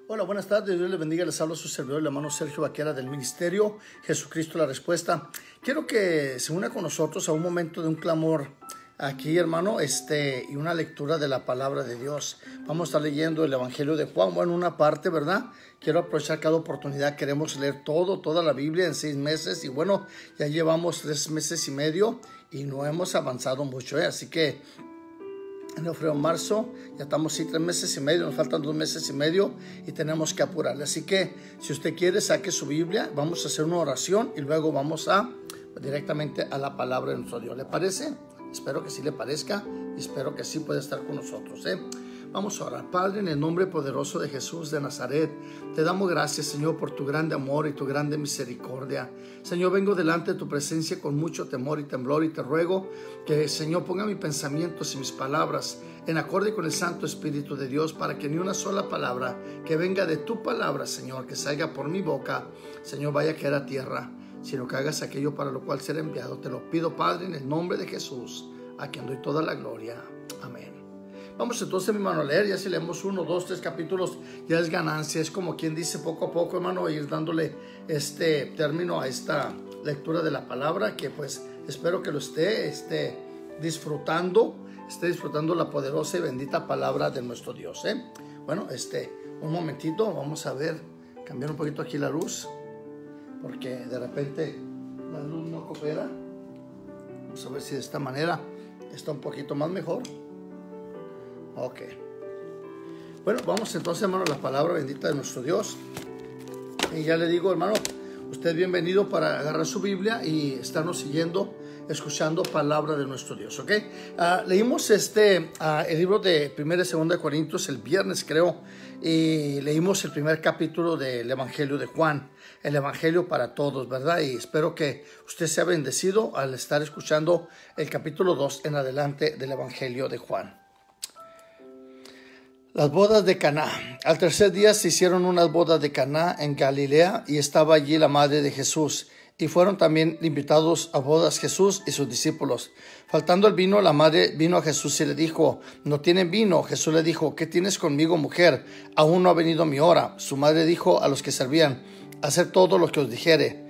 Hola, buenas tardes, Dios les bendiga, les habla su servidor, el hermano Sergio Vaquera del Ministerio Jesucristo la Respuesta. Quiero que se una con nosotros a un momento de un clamor aquí, hermano, y una lectura de la palabra de Dios. Vamos a estar leyendo el Evangelio de Juan, bueno, una parte, ¿verdad? Quiero aprovechar cada oportunidad, queremos leer toda la Biblia en 6 meses y bueno, ya llevamos 3 meses y medio y no hemos avanzado mucho, así que en febrero, marzo, ya estamos 3 meses y medio, nos faltan 2 meses y medio y tenemos que apurarle. Así que si usted quiere, saque su Biblia, vamos a hacer una oración y luego vamos directamente a la palabra de nuestro Dios. ¿Le parece? Espero que sí le parezca y espero que sí pueda estar con nosotros. Vamos a orar. Padre, en el nombre poderoso de Jesús de Nazaret, te damos gracias, Señor, por tu grande amor y tu grande misericordia. Señor, vengo delante de tu presencia con mucho temor y temblor y te ruego que, Señor, ponga mis pensamientos y mis palabras en acorde con el Santo Espíritu de Dios, para que ni una sola palabra que venga de tu palabra, Señor, que salga por mi boca, Señor, vaya a caer a tierra, sino que hagas aquello para lo cual será enviado. Te lo pido, Padre, en el nombre de Jesús, a quien doy toda la gloria. Amén. Vamos entonces, mi hermano, a leer. Ya si leemos 1, 2, 3 capítulos, ya es ganancia. Es como quien dice, poco a poco, hermano, ir dándole término a esta lectura de la palabra, que pues espero que lo esté disfrutando la poderosa y bendita palabra de nuestro Dios. Bueno, un momentito, vamos a ver, cambiar un poquito aquí la luz, porque de repente la luz no coopera. Vamos a ver si de esta manera está un poquito más mejor. Ok. Bueno, vamos entonces, hermano, a la palabra bendita de nuestro Dios. Y ya le digo, hermano, usted es bienvenido para agarrar su Biblia y estarnos siguiendo, escuchando palabra de nuestro Dios, ¿ok? Leímos el libro de 1 y 2 de Corintios el viernes, creo, y leímos el primer capítulo del Evangelio de Juan, el Evangelio para todos, ¿verdad? Y espero que usted sea bendecido al estar escuchando el capítulo 2 en adelante del Evangelio de Juan. Las bodas de Caná. Al tercer día se hicieron unas bodas de Caná en Galilea y estaba allí la madre de Jesús. Y fueron también invitados a bodas Jesús y sus discípulos. Faltando el vino, la madre vino a Jesús y le dijo: ¿No tienen vino? Jesús le dijo: ¿Qué tienes conmigo, mujer? Aún no ha venido mi hora. Su madre dijo a los que servían: haced todo lo que os dijere.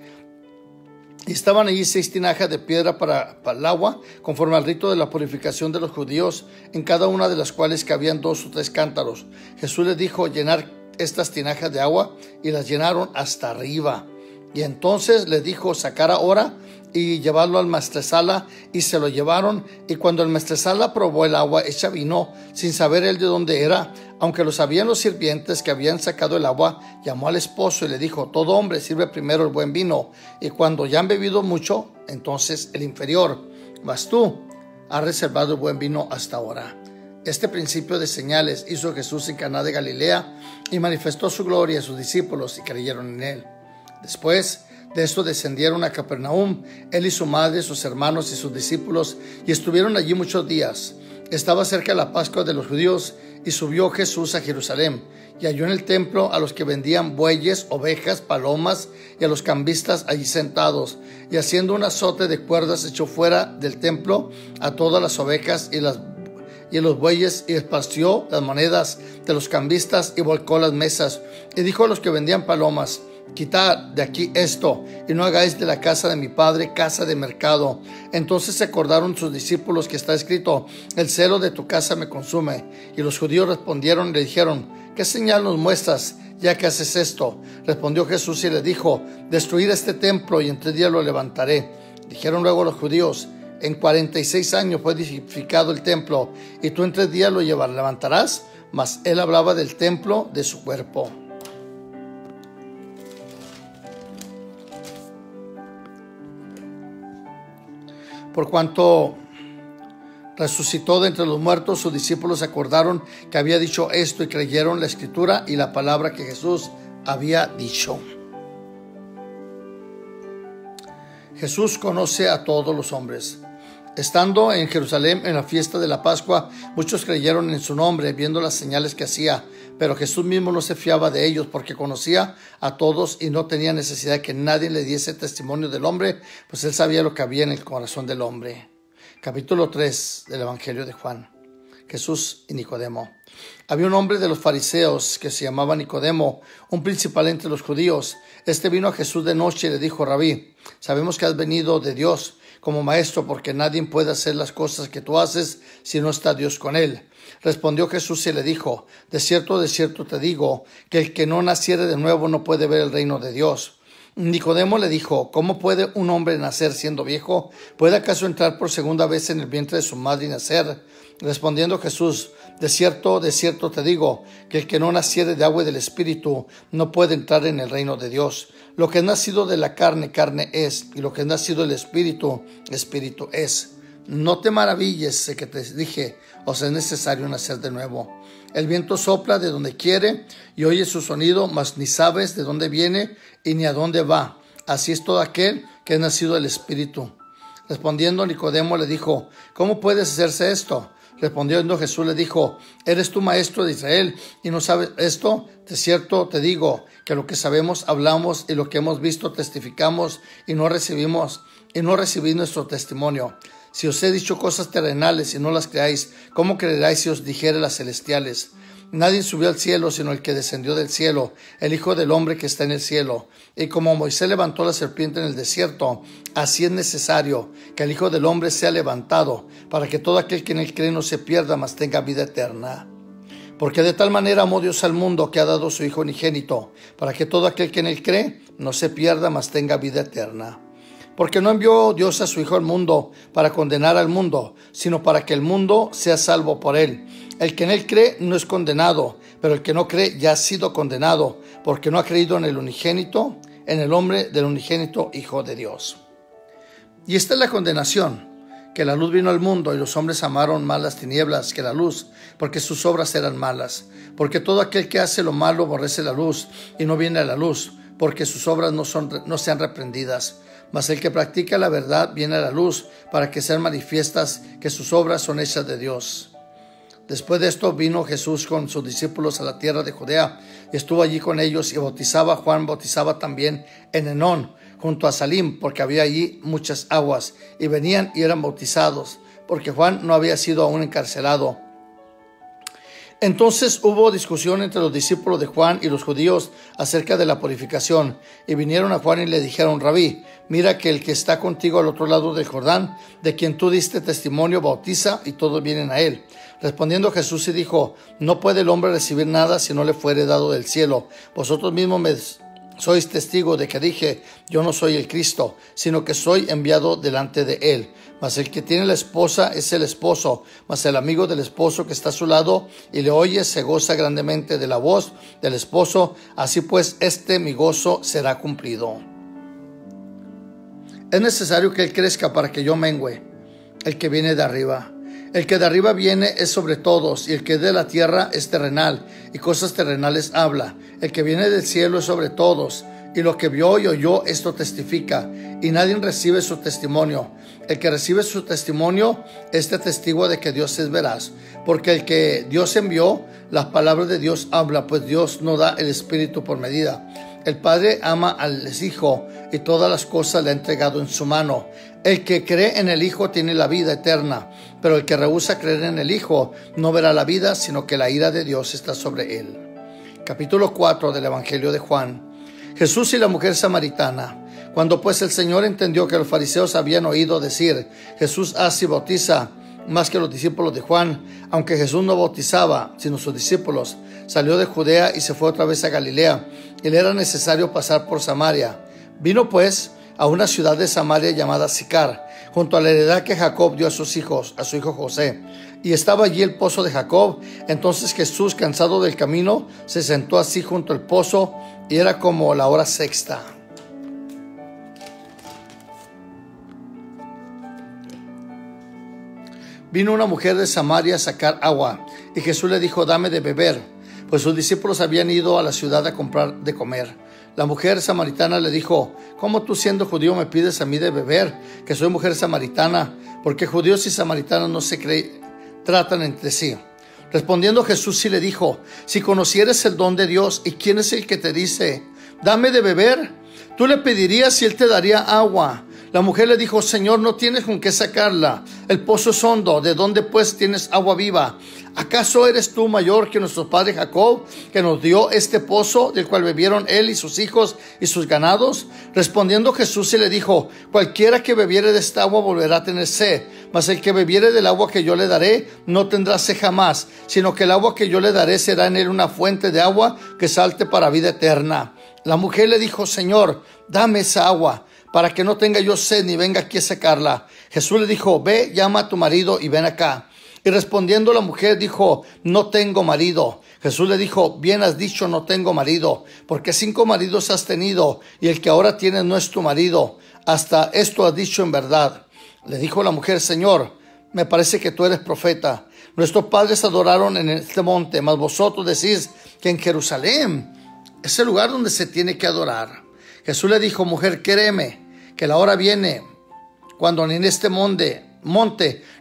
Y estaban allí 6 tinajas de piedra para el agua, conforme al rito de la purificación de los judíos, en cada una de las cuales cabían 2 o 3 cántaros. Jesús les dijo: llenar estas tinajas de agua, y las llenaron hasta arriba. Y entonces les dijo: sacar ahora y llevarlo al maestresala, y se lo llevaron. Y cuando el maestresala probó el agua hecha vino, sin saber él de dónde era, aunque lo sabían los sirvientes que habían sacado el agua, llamó al esposo y le dijo: todo hombre sirve primero el buen vino, y cuando ya han bebido mucho, entonces el inferior. Mas tú has reservado el buen vino hasta ahora. Este principio de señales hizo Jesús en Caná de Galilea, y manifestó su gloria a sus discípulos, y creyeron en él. Después de esto descendieron a Capernaum, él y su madre, sus hermanos y sus discípulos, y estuvieron allí muchos días. Estaba cerca de la Pascua de los judíos, y subió Jesús a Jerusalén, y halló en el templo a los que vendían bueyes, ovejas, palomas, y a los cambistas allí sentados, y haciendo un azote de cuerdas echó fuera del templo a todas las ovejas y los bueyes, y esparció las monedas de los cambistas, y volcó las mesas, y dijo a los que vendían palomas: quitad de aquí esto, y no hagáis de la casa de mi padre casa de mercado. Entonces se acordaron sus discípulos que está escrito: el celo de tu casa me consume. Y los judíos respondieron y le dijeron: ¿qué señal nos muestras, ya que haces esto? Respondió Jesús y le dijo: destruid este templo, y en 3 días lo levantaré. Dijeron luego los judíos: en 46 años fue edificado el templo, y tú en 3 días lo levantarás. Mas él hablaba del templo de su cuerpo. Por cuanto resucitó de entre los muertos, sus discípulos se acordaron que había dicho esto, y creyeron la escritura y la palabra que Jesús había dicho. Jesús conoce a todos los hombres. Estando en Jerusalén en la fiesta de la Pascua, muchos creyeron en su nombre, viendo las señales que hacía. Pero Jesús mismo no se fiaba de ellos, porque conocía a todos y no tenía necesidad de que nadie le diese testimonio del hombre, pues él sabía lo que había en el corazón del hombre. Capítulo 3 del Evangelio de Juan. Jesús y Nicodemo. Había un hombre de los fariseos que se llamaba Nicodemo, un principal entre los judíos. Este vino a Jesús de noche y le dijo: Rabí, sabemos que has venido de Dios como maestro, porque nadie puede hacer las cosas que tú haces si no está Dios con él. Respondió Jesús y le dijo: de cierto te digo, que el que no naciere de nuevo no puede ver el reino de Dios. Nicodemo le dijo: ¿cómo puede un hombre nacer siendo viejo? ¿Puede acaso entrar por segunda vez en el vientre de su madre y nacer? Respondiendo Jesús: de cierto te digo, que el que no naciere de agua y del Espíritu no puede entrar en el reino de Dios. Lo que es nacido de la carne, carne es, y lo que es nacido del Espíritu, Espíritu es. No te maravilles de que te dije: os es necesario nacer de nuevo. El viento sopla de donde quiere y oye su sonido, mas ni sabes de dónde viene y ni a dónde va. Así es todo aquel que es nacido del Espíritu. Respondiendo Nicodemo le dijo: ¿cómo puede hacerse esto? Respondiendo Jesús le dijo: ¿eres tú maestro de Israel y no sabes esto? De cierto te digo que lo que sabemos hablamos, y lo que hemos visto testificamos, y no recibís nuestro testimonio. Si os he dicho cosas terrenales y no las creáis, ¿cómo creeráis si os dijere las celestiales? Nadie subió al cielo sino el que descendió del cielo, el Hijo del Hombre que está en el cielo. Y como Moisés levantó la serpiente en el desierto, así es necesario que el Hijo del Hombre sea levantado, para que todo aquel que en él cree no se pierda, mas tenga vida eterna. Porque de tal manera amó Dios al mundo, que ha dado su Hijo unigénito, para que todo aquel que en él cree no se pierda, mas tenga vida eterna. Porque no envió Dios a su Hijo al mundo para condenar al mundo, sino para que el mundo sea salvo por él. El que en él cree no es condenado, pero el que no cree ya ha sido condenado, porque no ha creído en el unigénito, en el nombre del unigénito Hijo de Dios. Y esta es la condenación: que la luz vino al mundo, y los hombres amaron más las tinieblas que la luz, porque sus obras eran malas. Porque todo aquel que hace lo malo aborrece la luz, y no viene a la luz, porque sus obras no sean reprendidas. Mas el que practica la verdad viene a la luz, para que sean manifiestas que sus obras son hechas de Dios. Después de esto vino Jesús con sus discípulos a la tierra de Judea, y estuvo allí con ellos, y bautizaba. Juan bautizaba también en Enón, junto a Salim, porque había allí muchas aguas, y venían y eran bautizados, porque Juan no había sido aún encarcelado. Entonces hubo discusión entre los discípulos de Juan y los judíos acerca de la purificación, y vinieron a Juan y le dijeron: Rabí, mira que el que está contigo al otro lado del Jordán, de quien tú diste testimonio, bautiza, y todos vienen a él. Respondiendo Jesús y dijo: no puede el hombre recibir nada si no le fuere dado del cielo. Vosotros mismos me sois testigos de que dije: yo no soy el Cristo, sino que soy enviado delante de él. Mas el que tiene la esposa es el esposo, mas el amigo del esposo que está a su lado y le oye se goza grandemente de la voz del esposo. Así pues, mi gozo será cumplido. Es necesario que él crezca para que yo mengüe. El que viene de arriba. El que de arriba viene es sobre todos, y el que es de la tierra es terrenal, y cosas terrenales habla. El que viene del cielo es sobre todos, y lo que vio y oyó, esto testifica, y nadie recibe su testimonio. El que recibe su testimonio es testigo de que Dios es veraz, porque el que Dios envió, las palabras de Dios habla, pues Dios no da el Espíritu por medida. El Padre ama al Hijo, y todas las cosas le ha entregado en su mano. El que cree en el Hijo tiene la vida eterna, pero el que rehúsa creer en el Hijo no verá la vida, sino que la ira de Dios está sobre él. Capítulo 4 del Evangelio de Juan. Jesús y la mujer samaritana. Cuando pues el Señor entendió que los fariseos habían oído decir: Jesús hace y bautiza más que los discípulos de Juan, aunque Jesús no bautizaba sino sus discípulos, salió de Judea y se fue otra vez a Galilea, y le era necesario pasar por Samaria. Vino pues a una ciudad de Samaria llamada Sicar, junto a la heredad que Jacob dio a sus hijos, a su hijo José. Y estaba allí el pozo de Jacob. Entonces Jesús, cansado del camino, se sentó así junto al pozo, y era como la hora sexta. Vino una mujer de Samaria a sacar agua, y Jesús le dijo: dame de beber, pues sus discípulos habían ido a la ciudad a comprar de comer. La mujer samaritana le dijo: ¿cómo tú, siendo judío, me pides a mí de beber, que soy mujer samaritana? Porque judíos y samaritanos no se tratan entre sí. Respondiendo Jesús sí le dijo: si conocieres el don de Dios, y quién es el que te dice: dame de beber, tú le pedirías y él te daría agua. La mujer le dijo: Señor, no tienes con qué sacarla. El pozo es hondo. ¿De dónde pues tienes agua viva? ¿Acaso eres tú mayor que nuestro padre Jacob, que nos dio este pozo, del cual bebieron él y sus hijos y sus ganados? Respondiendo Jesús y le dijo: cualquiera que bebiere de esta agua volverá a tener sed, mas el que bebiere del agua que yo le daré no tendrá sed jamás, sino que el agua que yo le daré será en él una fuente de agua que salte para vida eterna. La mujer le dijo: Señor, dame esa agua, para que no tenga yo sed ni venga aquí a sacarla. Jesús le dijo: ve, llama a tu marido y ven acá. Y respondiendo la mujer dijo: no tengo marido. Jesús le dijo: bien has dicho, no tengo marido, porque 5 maridos has tenido, y el que ahora tienes no es tu marido. Hasta esto has dicho en verdad. Le dijo la mujer: Señor, me parece que tú eres profeta. Nuestros padres adoraron en este monte, mas vosotros decís que en Jerusalén es el lugar donde se tiene que adorar. Jesús le dijo: mujer, créeme, que la hora viene cuando ni en este monte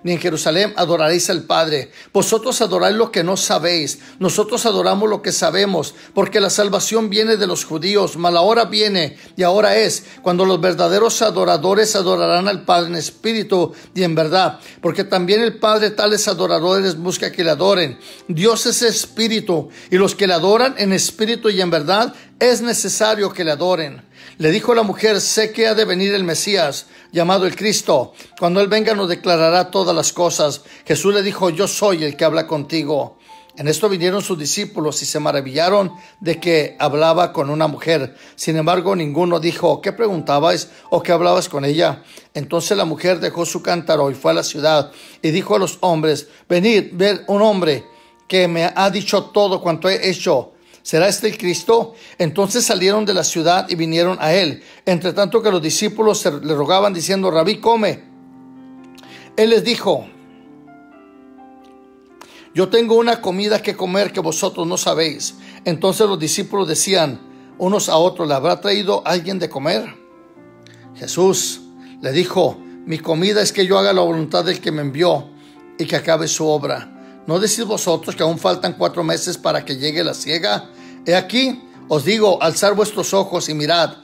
ni en Jerusalén adoraréis al Padre. Vosotros adoráis lo que no sabéis, nosotros adoramos lo que sabemos, porque la salvación viene de los judíos. Mas la hora viene, y ahora es, cuando los verdaderos adoradores adorarán al Padre en espíritu y en verdad, porque también el Padre tales adoradores busca que le adoren. Dios es espíritu, y los que le adoran en espíritu y en verdad es necesario que le adoren. Le dijo la mujer: sé que ha de venir el Mesías, llamado el Cristo. Cuando Él venga nos declarará todas las cosas. Jesús le dijo: yo soy el que habla contigo. En esto vinieron sus discípulos y se maravillaron de que hablaba con una mujer. Sin embargo, ninguno dijo: ¿qué preguntabais o qué hablabas con ella? Entonces la mujer dejó su cántaro y fue a la ciudad y dijo a los hombres: venid, ver un hombre que me ha dicho todo cuanto he hecho. ¿Será este el Cristo? Entonces salieron de la ciudad y vinieron a él. Entre tanto que los discípulos le rogaban diciendo: Rabí, come. Él les dijo: yo tengo una comida que comer que vosotros no sabéis. Entonces los discípulos decían unos a otros: ¿le habrá traído alguien de comer? Jesús le dijo: mi comida es que yo haga la voluntad del que me envió y que acabe su obra. ¿No decís vosotros que aún faltan 4 meses para que llegue la siega? He aquí, os digo, alzad vuestros ojos y mirad.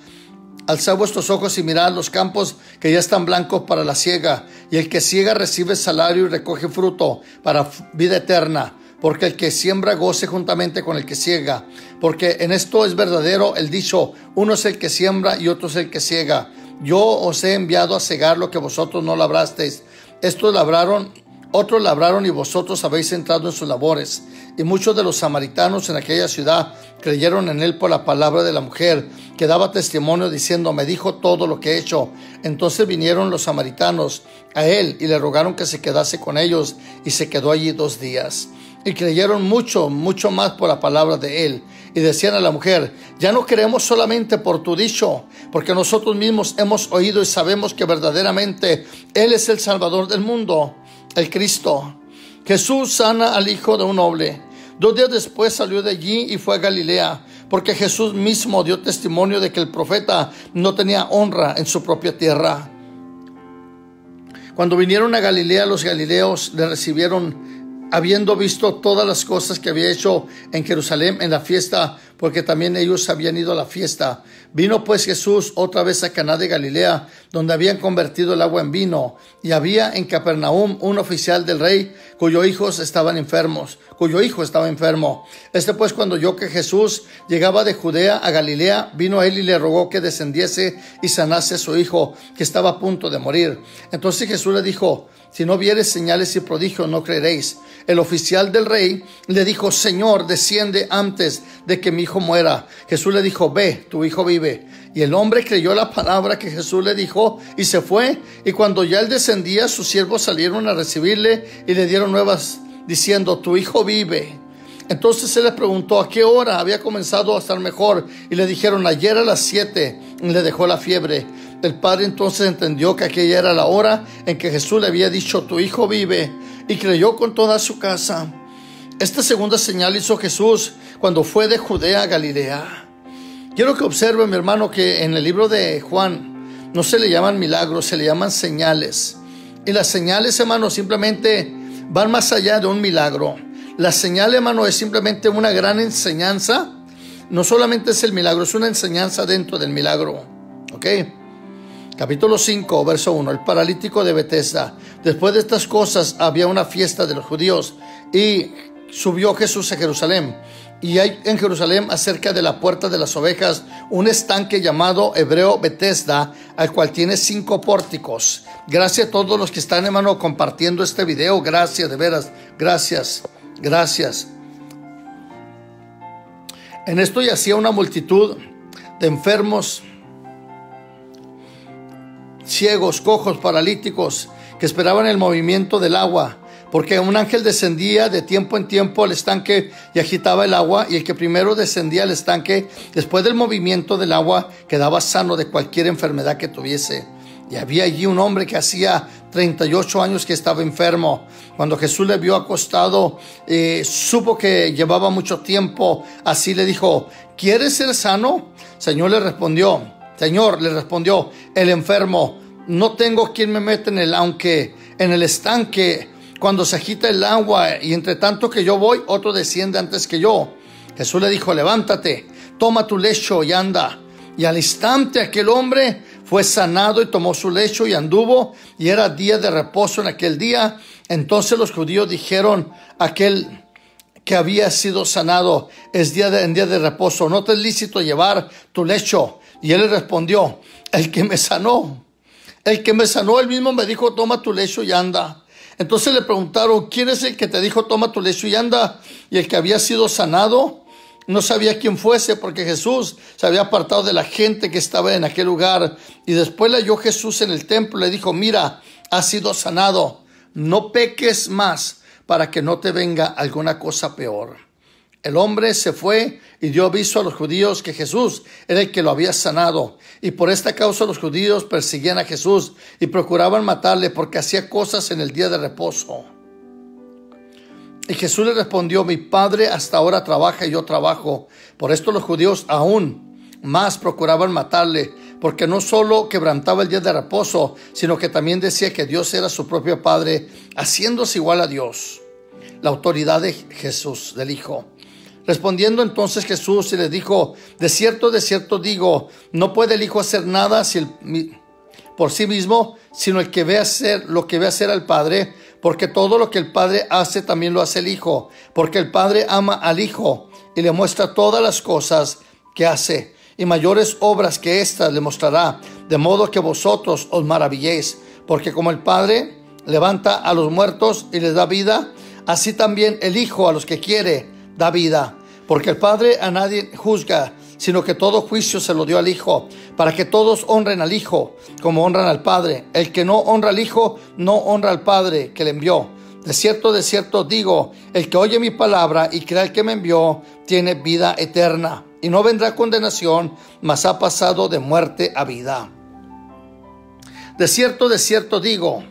Alzad vuestros ojos y mirad los campos que ya están blancos para la siega. Y el que siega recibe salario y recoge fruto para vida eterna. Porque el que siembra goce juntamente con el que siega. Porque en esto es verdadero el dicho: uno es el que siembra y otro es el que siega. Yo os he enviado a segar lo que vosotros no labrasteis. Otros labraron y vosotros habéis entrado en sus labores. Y muchos de los samaritanos en aquella ciudad creyeron en él por la palabra de la mujer, que daba testimonio diciendo: me dijo todo lo que he hecho. Entonces vinieron los samaritanos a él y le rogaron que se quedase con ellos, y se quedó allí 2 días. Y creyeron mucho más por la palabra de él. Y decían a la mujer: ya no creemos solamente por tu dicho, porque nosotros mismos hemos oído y sabemos que verdaderamente él es el Salvador del mundo, el Cristo. Jesús sana al hijo de un noble. 2 días después salió de allí y fue a Galilea, porque Jesús mismo dio testimonio de que el profeta no tenía honra en su propia tierra. Cuando vinieron a Galilea, los galileos le recibieron, habiendo visto todas las cosas que había hecho en Jerusalén en la fiesta, porque también ellos habían ido a la fiesta. Vino pues Jesús otra vez a Caná de Galilea, donde habían convertido el agua en vino. Y había en Capernaum un oficial del rey cuyo hijo estaba enfermo. Este pues, cuando oyó que Jesús llegaba de Judea a Galilea, vino a él y le rogó que descendiese y sanase a su hijo, que estaba a punto de morir. Entonces Jesús le dijo: si no vieres señales y prodigios, no creeréis. El oficial del rey le dijo: Señor, desciende antes de que mi hijo muera. Jesús le dijo: ve, tu hijo vive. Y el hombre creyó la palabra que Jesús le dijo y se fue. Y cuando ya él descendía, sus siervos salieron a recibirle y le dieron nuevas diciendo: tu hijo vive. Entonces él les preguntó a qué hora había comenzado a estar mejor, y le dijeron: ayer a las 7, y le dejó la fiebre. El padre entonces entendió que aquella era la hora en que Jesús le había dicho: tu hijo vive, y creyó con toda su casa. Esta segunda señal hizo Jesús cuando fue de Judea a Galilea. Quiero que observe, mi hermano, que en el libro de Juan no se le llaman milagros, se le llaman señales. Y las señales, hermano, simplemente van más allá de un milagro. La señal, hermano, es simplemente una gran enseñanza. No solamente es el milagro, es una enseñanza dentro del milagro. ¿Ok? Capítulo 5, verso 1. El paralítico de Betesda. Después de estas cosas había una fiesta de los judíos y subió Jesús a Jerusalén. Y hay en Jerusalén, acerca de la puerta de las ovejas, un estanque llamado hebreo Betesda, al cual tiene 5 pórticos. Gracias a todos los que están, hermano, compartiendo este video. Gracias, de veras. Gracias. Gracias. En esto yacía una multitud de enfermos, ciegos, cojos, paralíticos, que esperaban el movimiento del agua, porque un ángel descendía de tiempo en tiempo al estanque y agitaba el agua, y el que primero descendía al estanque, después del movimiento del agua, quedaba sano de cualquier enfermedad que tuviese. Y había allí un hombre que hacía 38 años que estaba enfermo. Cuando Jesús le vio acostado, supo que llevaba mucho tiempo así, le dijo: ¿quieres ser sano? Señor, le respondió, el enfermo: no tengo quien me meta aunque en el estanque, cuando se agita el agua, y entre tanto que yo voy, otro desciende antes que yo. Jesús le dijo: levántate, toma tu lecho y anda. Y al instante aquel hombre fue sanado y tomó su lecho y anduvo, y era día de reposo en aquel día. Entonces los judíos dijeron a aquel que había sido sanado: es en día de reposo, no te es lícito llevar tu lecho. Y él le respondió: el que me sanó, él mismo me dijo: toma tu lecho y anda. Entonces le preguntaron: ¿quién es el que te dijo toma tu lecho y anda? Y el que había sido sanado no sabía quién fuese, porque Jesús se había apartado de la gente que estaba en aquel lugar. Y después le halló Jesús en el templo y le dijo: mira, has sido sanado, no peques más, para que no te venga alguna cosa peor. El hombre se fue y dio aviso a los judíos que Jesús era el que lo había sanado. Y por esta causa los judíos perseguían a Jesús y procuraban matarle, porque hacía cosas en el día de reposo. Y Jesús le respondió: mi Padre hasta ahora trabaja y yo trabajo. Por esto los judíos aún más procuraban matarle, porque no solo quebrantaba el día de reposo, sino que también decía que Dios era su propio Padre, haciéndose igual a Dios. La autoridad de Jesús, del Hijo. Respondiendo entonces Jesús y le dijo: de cierto digo, no puede el Hijo hacer nada por sí mismo, sino el que ve hacer lo que ve hacer al Padre, porque todo lo que el Padre hace también lo hace el Hijo, porque el Padre ama al Hijo y le muestra todas las cosas que hace, y mayores obras que estas le mostrará, de modo que vosotros os maravilléis, porque como el Padre levanta a los muertos y les da vida, así también el Hijo a los que quiere da vida, porque el Padre a nadie juzga, sino que todo juicio se lo dio al Hijo, para que todos honren al Hijo como honran al Padre. El que no honra al Hijo, no honra al Padre que le envió. De cierto digo, el que oye mi palabra y cree al que me envió, tiene vida eterna, y no vendrá condenación, mas ha pasado de muerte a vida. De cierto digo,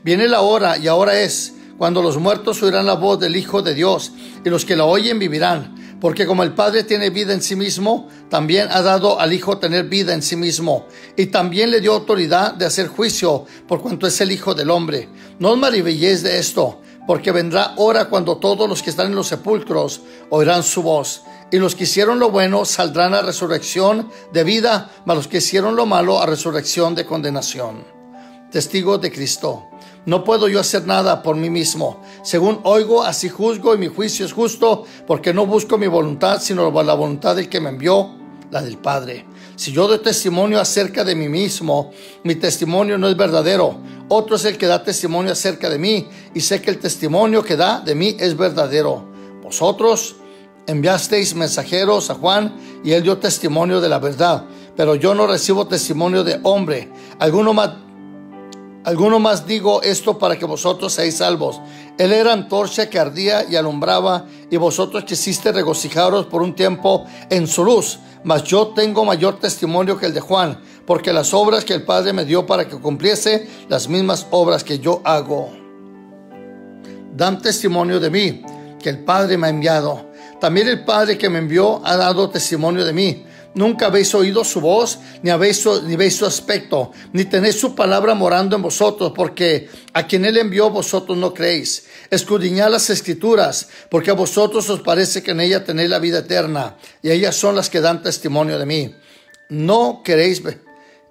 viene la hora, y ahora es, cuando los muertos oirán la voz del Hijo de Dios, y los que la oyen vivirán. Porque como el Padre tiene vida en sí mismo, también ha dado al Hijo tener vida en sí mismo. Y también le dio autoridad de hacer juicio, por cuanto es el Hijo del Hombre. No os maravilléis de esto, porque vendrá hora cuando todos los que están en los sepulcros oirán su voz. Y los que hicieron lo bueno saldrán a resurrección de vida, mas los que hicieron lo malo a resurrección de condenación. Testigo de Cristo. No puedo yo hacer nada por mí mismo. Según oigo, así juzgo, y mi juicio es justo, porque no busco mi voluntad, sino la voluntad del que me envió, la del Padre. Si yo doy testimonio acerca de mí mismo, mi testimonio no es verdadero. Otro es el que da testimonio acerca de mí, y sé que el testimonio que da de mí es verdadero. Vosotros enviasteis mensajeros a Juan, y él dio testimonio de la verdad, pero yo no recibo testimonio de hombre. Alguno más digo esto para que vosotros seáis salvos. Él era antorcha que ardía y alumbraba, y vosotros quisisteis regocijaros por un tiempo en su luz. Mas yo tengo mayor testimonio que el de Juan, porque las obras que el Padre me dio para que cumpliese, las mismas obras que yo hago, dan testimonio de mí, que el Padre me ha enviado. También el Padre que me envió ha dado testimonio de mí. Nunca habéis oído su voz, ni veis su aspecto, ni tenéis su palabra morando en vosotros, porque a quien él envió vosotros no creéis. Escudriñad las Escrituras, porque a vosotros os parece que en ella tenéis la vida eterna, y ellas son las que dan testimonio de mí. No queréis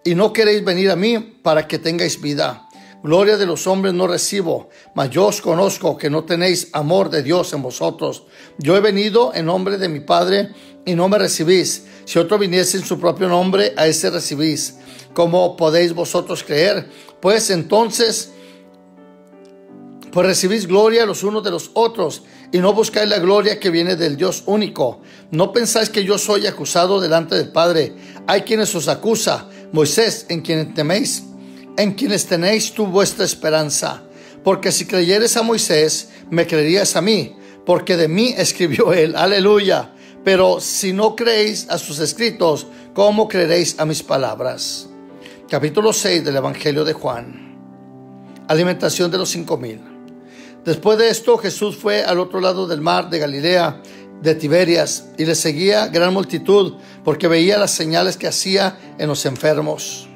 y no queréis venir a mí para que tengáis vida. Gloria de los hombres no recibo, mas yo os conozco que no tenéis amor de Dios en vosotros. Yo he venido en nombre de mi Padre y no me recibís. Si otro viniese en su propio nombre, a ese recibís. ¿Cómo podéis vosotros creer? Pues entonces, pues recibís gloria los unos de los otros y no buscáis la gloria que viene del Dios único. No pensáis que yo soy acusado delante del Padre. Hay quienes os acusa, Moisés, en quienes teméis, en quienes tenéis tú vuestra esperanza. Porque si creyeres a Moisés, me creerías a mí, porque de mí escribió él. Aleluya. Pero si no creéis a sus escritos, ¿cómo creeréis a mis palabras? Capítulo 6 del Evangelio de Juan. Alimentación de los 5,000. Después de esto, Jesús fue al otro lado del mar de Galilea, de Tiberias, y le seguía gran multitud, porque veía las señales que hacía en los enfermos.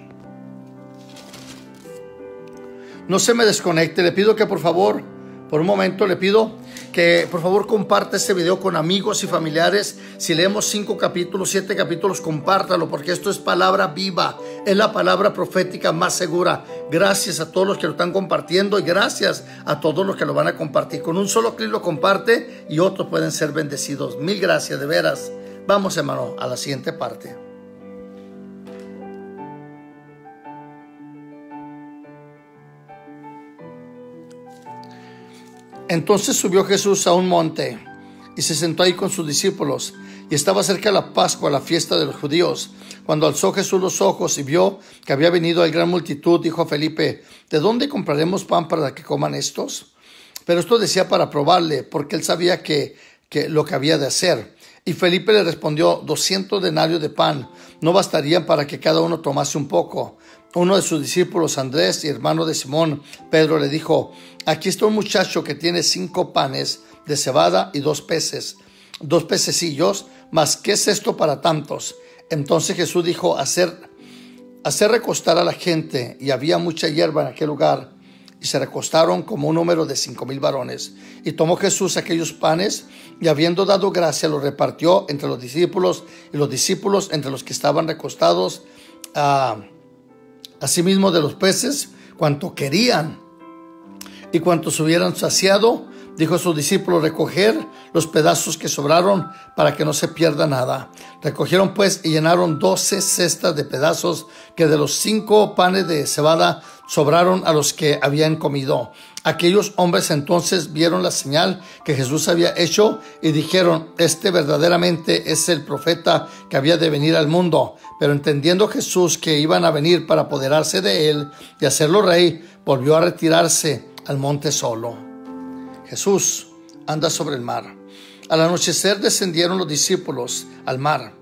No se me desconecte, le pido que por favor, por un momento le pido que por favor comparte este video con amigos y familiares. Si leemos 5 capítulos, 7 capítulos, compártalo, porque esto es palabra viva, es la palabra profética más segura. Gracias a todos los que lo están compartiendo y gracias a todos los que lo van a compartir. Con un solo clic lo comparte y otros pueden ser bendecidos. Mil gracias, de veras. Vamos, hermano, a la siguiente parte. Entonces subió Jesús a un monte y se sentó ahí con sus discípulos. Y estaba cerca de la Pascua, la fiesta de los judíos. Cuando alzó Jesús los ojos y vio que había venido gran multitud, dijo a Felipe: ¿de dónde compraremos pan para que coman estos? Pero esto decía para probarle, porque él sabía que lo que había de hacer. Y Felipe le respondió: 200 denarios de pan no bastarían para que cada uno tomase un poco. Uno de sus discípulos, Andrés, y hermano de Simón, Pedro, le dijo: aquí está un muchacho que tiene 5 panes de cebada y 2 peces, 2 pececillos, mas ¿qué es esto para tantos? Entonces Jesús dijo: hacer recostar a la gente, y había mucha hierba en aquel lugar, y se recostaron como un número de 5,000 varones. Y tomó Jesús aquellos panes, y habiendo dado gracia, los repartió entre los discípulos, y los discípulos entre los que estaban recostados, asimismo de los peces, cuanto querían. Y cuantos hubieran saciado, dijo a sus discípulos: recoger los pedazos que sobraron para que no se pierda nada. Recogieron pues y llenaron 12 cestas de pedazos que de los 5 panes de cebada sobraron a los que habían comido. Aquellos hombres entonces vieron la señal que Jesús había hecho y dijeron: este verdaderamente es el profeta que había de venir al mundo. Pero entendiendo Jesús que iban a venir para apoderarse de él y hacerlo rey, volvió a retirarse al monte solo. Jesús anda sobre el mar. Al anochecer descendieron los discípulos al mar,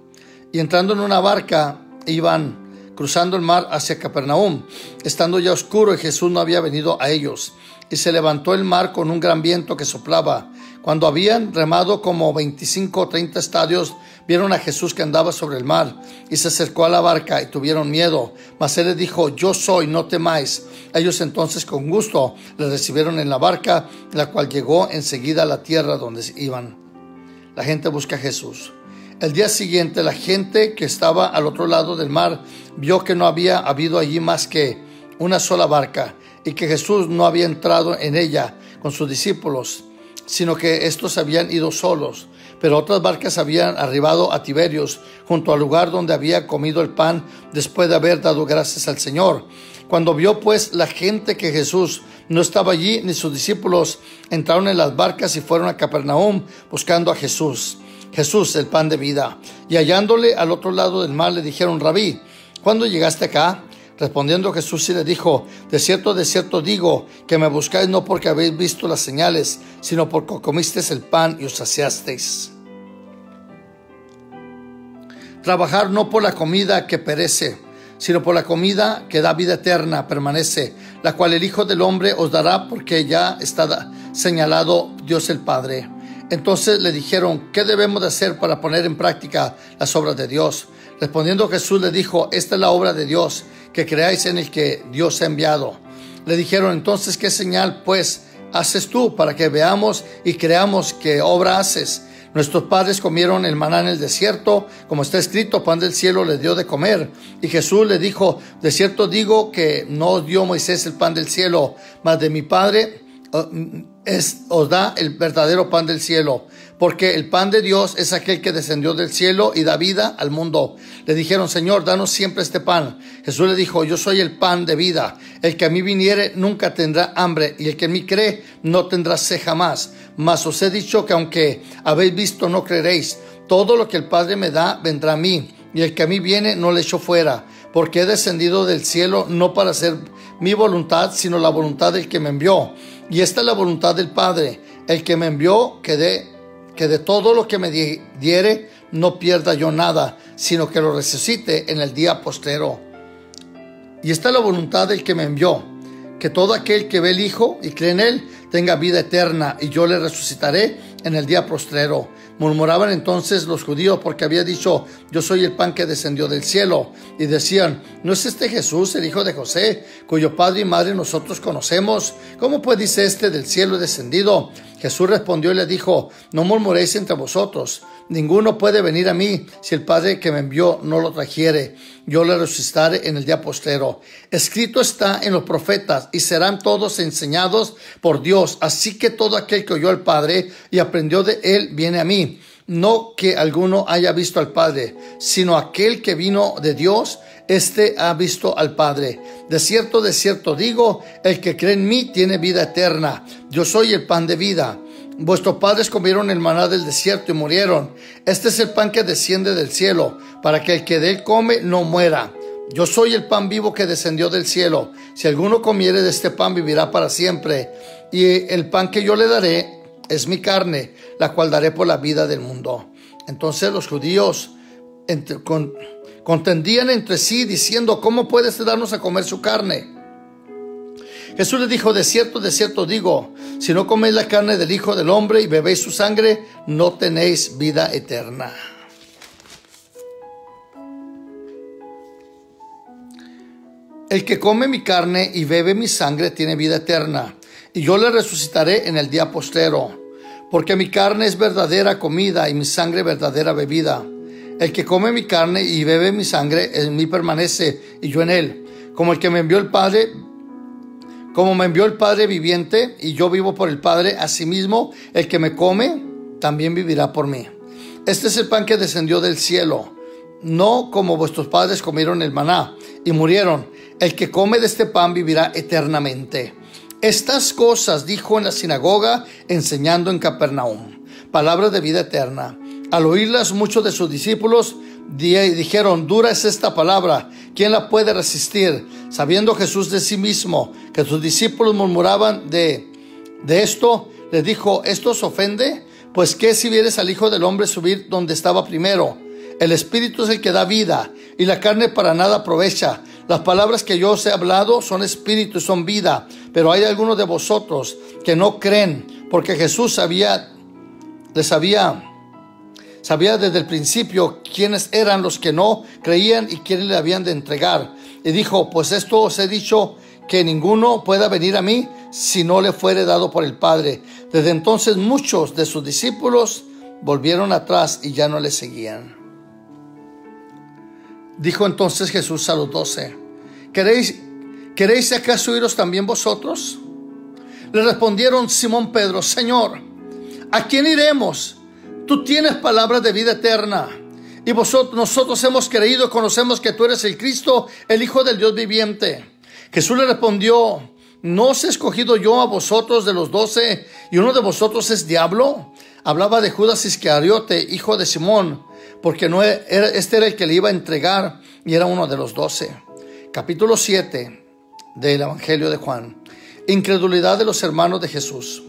y entrando en una barca iban cruzando el mar hacia Capernaum, estando ya oscuro y Jesús no había venido a ellos. Y se levantó el mar con un gran viento que soplaba. Cuando habían remado como 25 o 30 estadios, vieron a Jesús que andaba sobre el mar, y se acercó a la barca y tuvieron miedo. Mas él les dijo: yo soy, no temáis. Ellos entonces con gusto le recibieron en la barca, la cual llegó enseguida a la tierra donde iban. La gente busca a Jesús. El día siguiente, la gente que estaba al otro lado del mar vio que no había habido allí más que una sola barca, y que Jesús no había entrado en ella con sus discípulos, sino que estos habían ido solos. Pero otras barcas habían arribado a Tiberios, junto al lugar donde había comido el pan, después de haber dado gracias al Señor. Cuando vio pues la gente que Jesús no estaba allí, ni sus discípulos, entraron en las barcas y fueron a Capernaum buscando a Jesús. Jesús, el pan de vida. Y hallándole al otro lado del mar, le dijeron: Rabí, ¿cuándo llegaste acá? Respondiendo Jesús y le dijo: de cierto digo, que me buscáis no porque habéis visto las señales, sino porque comisteis el pan y os saciasteis. Trabajar no por la comida que perece, sino por la comida que da vida eterna, permanece, la cual el Hijo del Hombre os dará, porque ya está señalado Dios el Padre. Entonces le dijeron: ¿qué debemos de hacer para poner en práctica las obras de Dios? Respondiendo Jesús le dijo: esta es la obra de Dios, que creáis en el que Dios ha enviado. Le dijeron entonces: ¿qué señal pues haces tú para que veamos y creamos qué obra haces? Nuestros padres comieron el maná en el desierto, como está escrito, pan del cielo les dio de comer. Y Jesús le dijo, de cierto digo que no os dio Moisés el pan del cielo, mas de mi Padre os da el verdadero pan del cielo, porque el pan de Dios es aquel que descendió del cielo y da vida al mundo. Le dijeron, Señor, danos siempre este pan. Jesús le dijo, yo soy el pan de vida. El que a mí viniere nunca tendrá hambre, y el que en mí cree no tendrá sed jamás. Mas os he dicho que aunque habéis visto, no creeréis. Todo lo que el Padre me da vendrá a mí, y el que a mí viene no le echo fuera, porque he descendido del cielo no para hacer mi voluntad, sino la voluntad del que me envió. Y esta es la voluntad del Padre, el que me envió, que de todo lo que me diere no pierda yo nada, sino que lo resucite en el día postrero. Y esta es la voluntad del que me envió, que todo aquel que ve el Hijo y cree en él tenga vida eterna, y yo le resucitaré en el día postrero. Murmuraban entonces los judíos porque había dicho, yo soy el pan que descendió del cielo. Y decían, ¿no es este Jesús, el hijo de José, cuyo padre y madre nosotros conocemos? ¿Cómo pues dice este, del cielo he descendido? Jesús respondió y le dijo, no murmuréis entre vosotros. Ninguno puede venir a mí si el Padre que me envió no lo trajere. Yo le resucitaré en el día postrero. Escrito está en los profetas, y serán todos enseñados por Dios. Así que todo aquel que oyó al Padre y aprendió de él viene a mí. No que alguno haya visto al Padre, sino aquel que vino de Dios, este ha visto al Padre. De cierto digo, el que cree en mí tiene vida eterna. Yo soy el pan de vida. Vuestros padres comieron el maná del desierto y murieron. Este es el pan que desciende del cielo, para que el que de él come no muera. Yo soy el pan vivo que descendió del cielo. Si alguno comiere de este pan, vivirá para siempre. Y el pan que yo le daré es mi carne, la cual daré por la vida del mundo. Entonces los judíos contendían entre sí, diciendo, ¿cómo puede este darnos a comer su carne? Jesús les dijo, de cierto digo, si no coméis la carne del Hijo del Hombre y bebéis su sangre, no tenéis vida eterna. El que come mi carne y bebe mi sangre tiene vida eterna, y yo le resucitaré en el día postrero, porque mi carne es verdadera comida y mi sangre verdadera bebida. El que come mi carne y bebe mi sangre en mí permanece y yo en él, como me envió el Padre viviente y yo vivo por el Padre, asimismo el que me come también vivirá por mí. Este es el pan que descendió del cielo, no como vuestros padres comieron el maná y murieron. El que come de este pan vivirá eternamente. Estas cosas dijo en la sinagoga, enseñando en Capernaum. Palabra de vida eterna. Al oírlas, muchos de sus discípulos dijeron, dura es esta palabra, ¿quién la puede resistir? Sabiendo Jesús de sí mismo que sus discípulos murmuraban de esto, les dijo, ¿esto os ofende? Pues qué si vieres al Hijo del Hombre subir donde estaba primero. El Espíritu es el que da vida, y la carne para nada aprovecha. Las palabras que yo os he hablado son espíritu y son vida, pero hay algunos de vosotros que no creen, porque Jesús sabía desde el principio quiénes eran los que no creían y quiénes le habían de entregar. Y dijo, pues esto os he dicho, que ninguno pueda venir a mí si no le fuere dado por el Padre. Desde entonces muchos de sus discípulos volvieron atrás y ya no le seguían. Dijo entonces Jesús a los 12, ¿queréis acaso iros también vosotros? Le respondieron Simón Pedro, Señor, ¿a quién iremos? Tú tienes palabras de vida eterna, y nosotros hemos creído y conocemos que tú eres el Cristo, el Hijo del Dios viviente. Jesús le respondió, ¿no os he escogido yo a vosotros de los 12, y uno de vosotros es diablo? Hablaba de Judas Iscariote, hijo de Simón, porque este era el que le iba a entregar, y era uno de los 12. Capítulo 7 del Evangelio de Juan. Incredulidad de los hermanos de Jesús.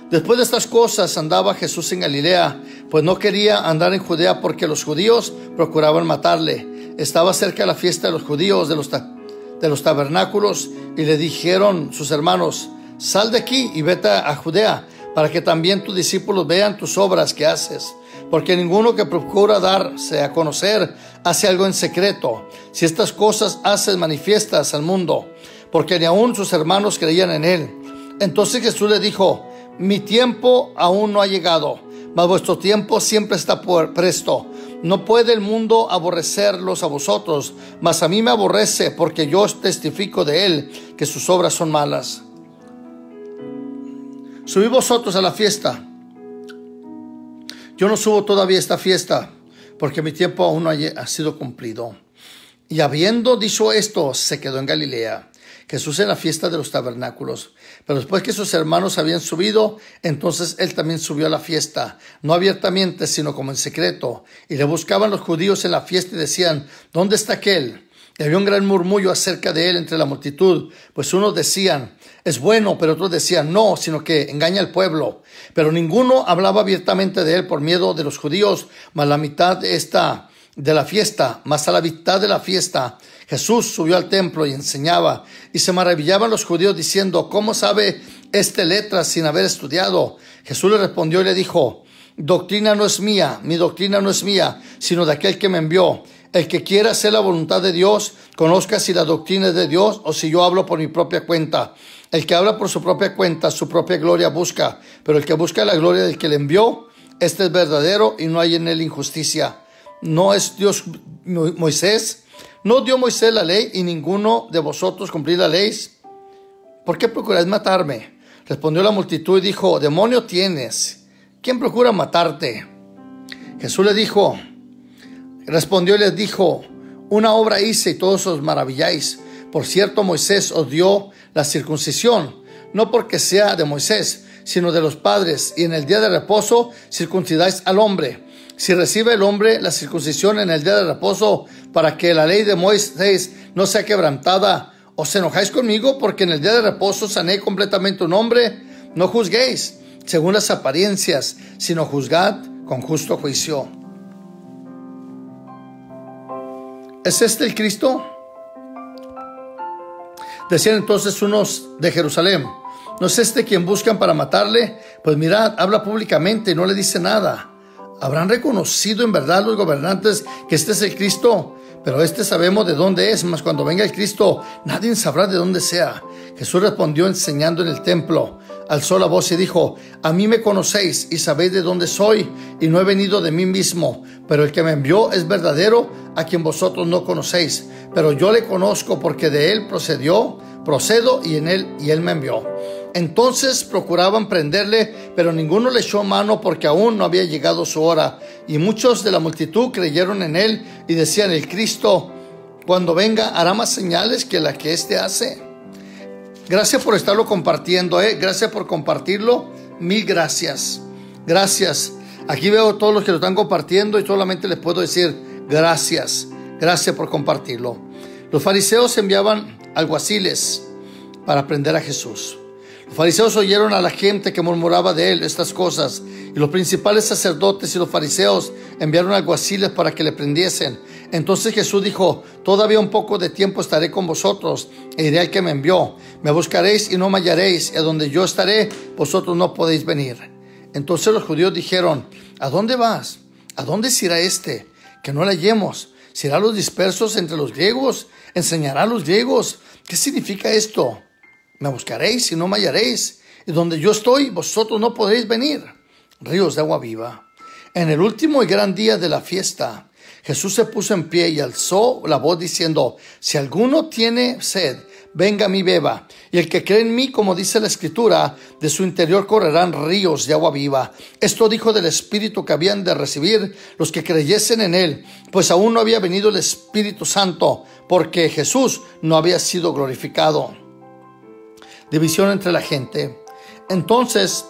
Después de estas cosas andaba Jesús en Galilea, pues no quería andar en Judea porque los judíos procuraban matarle. Estaba cerca la fiesta de los judíos de los tabernáculos, y le dijeron sus hermanos, sal de aquí y vete a Judea, para que también tus discípulos vean tus obras que haces. Porque ninguno que procura darse a conocer hace algo en secreto. Si estas cosas haces manifiestas al mundo, porque ni aun sus hermanos creían en él. Entonces Jesús le dijo, mi tiempo aún no ha llegado, mas vuestro tiempo siempre está presto. No puede el mundo aborrecerlos a vosotros, mas a mí me aborrece, porque yo testifico de él que sus obras son malas. Subid vosotros a la fiesta. Yo no subo todavía a esta fiesta, porque mi tiempo aún no ha sido cumplido. Y habiendo dicho esto, se quedó en Galilea. Jesús en la fiesta de los tabernáculos. Pero después que sus hermanos habían subido, entonces él también subió a la fiesta, no abiertamente, sino como en secreto. Y le buscaban los judíos en la fiesta y decían: ¿dónde está aquel? Y había un gran murmullo acerca de él entre la multitud, pues unos decían: es bueno, pero otros decían: no, sino que engaña al pueblo. Pero ninguno hablaba abiertamente de él por miedo de los judíos. Mas a la mitad de la fiesta, Jesús subió al templo y enseñaba, y se maravillaban los judíos diciendo: ¿cómo sabe este letras sin haber estudiado? Jesús le respondió y le dijo: doctrina no es mía, mi doctrina no es mía, sino de aquel que me envió. El que quiera hacer la voluntad de Dios, conozca si la doctrina es de Dios o si yo hablo por mi propia cuenta. El que habla por su propia cuenta, su propia gloria busca, pero el que busca la gloria del que le envió, este es verdadero y no hay en él injusticia. ¿No es Dios Moisés? ¿No dio Moisés la ley y ninguno de vosotros cumplís la ley? ¿Por qué procuráis matarme? Respondió la multitud y dijo: demonio tienes, ¿quién procura matarte? Jesús respondió y les dijo: una obra hice y todos os maravilláis. Por cierto, Moisés os dio la circuncisión, no porque sea de Moisés, sino de los padres, y en el día de reposo circuncidáis al hombre. Si recibe el hombre la circuncisión en el día de reposo, para que la ley de Moisés no sea quebrantada, ¿os enojáis conmigo porque en el día de reposo sané completamente un hombre? No juzguéis según las apariencias, sino juzgad con justo juicio. ¿Es este el Cristo? Decían entonces unos de Jerusalén: ¿no es este quien buscan para matarle? Pues mirad, habla públicamente y no le dice nada. ¿Habrán reconocido en verdad los gobernantes que este es el Cristo? Pero sabemos de dónde es, mas cuando venga el Cristo, nadie sabrá de dónde sea. Jesús respondió enseñando en el templo. Alzó la voz y dijo: a mí me conocéis y sabéis de dónde soy, y no he venido de mí mismo, pero el que me envió es verdadero, a quien vosotros no conocéis. Pero yo le conozco, porque de él procedo y él me envió. Entonces procuraban prenderle, pero ninguno le echó mano, porque aún no había llegado su hora. Y muchos de la multitud creyeron en él y decían: el Cristo, cuando venga, hará más señales que la que éste hace. Gracias por estarlo compartiendo, gracias por compartirlo. Mil gracias. Gracias. Aquí veo a todos los que lo están compartiendo y solamente les puedo decir gracias. Gracias por compartirlo. Los fariseos enviaban alguaciles para prender a Jesús. Los fariseos oyeron a la gente que murmuraba de él estas cosas, y los principales sacerdotes y los fariseos enviaron alguaciles para que le prendiesen. Entonces Jesús dijo: todavía un poco de tiempo estaré con vosotros, e iré al que me envió. Me buscaréis y no me hallaréis, y a donde yo estaré, vosotros no podéis venir. Entonces los judíos dijeron: ¿a dónde vas? ¿A dónde se irá este? Que no le hallemos. ¿Se irá a los dispersos entre los griegos? ¿Enseñará a los griegos? ¿Qué significa esto? Me buscaréis y no me hallaréis, y donde yo estoy, vosotros no podréis venir. Ríos de agua viva. En el último y gran día de la fiesta, Jesús se puso en pie y alzó la voz diciendo: si alguno tiene sed, venga a mí, beba. Y el que cree en mí, como dice la Escritura, de su interior correrán ríos de agua viva. Esto dijo del Espíritu que habían de recibir los que creyesen en él, pues aún no había venido el Espíritu Santo, porque Jesús no había sido glorificado. División entre la gente. Entonces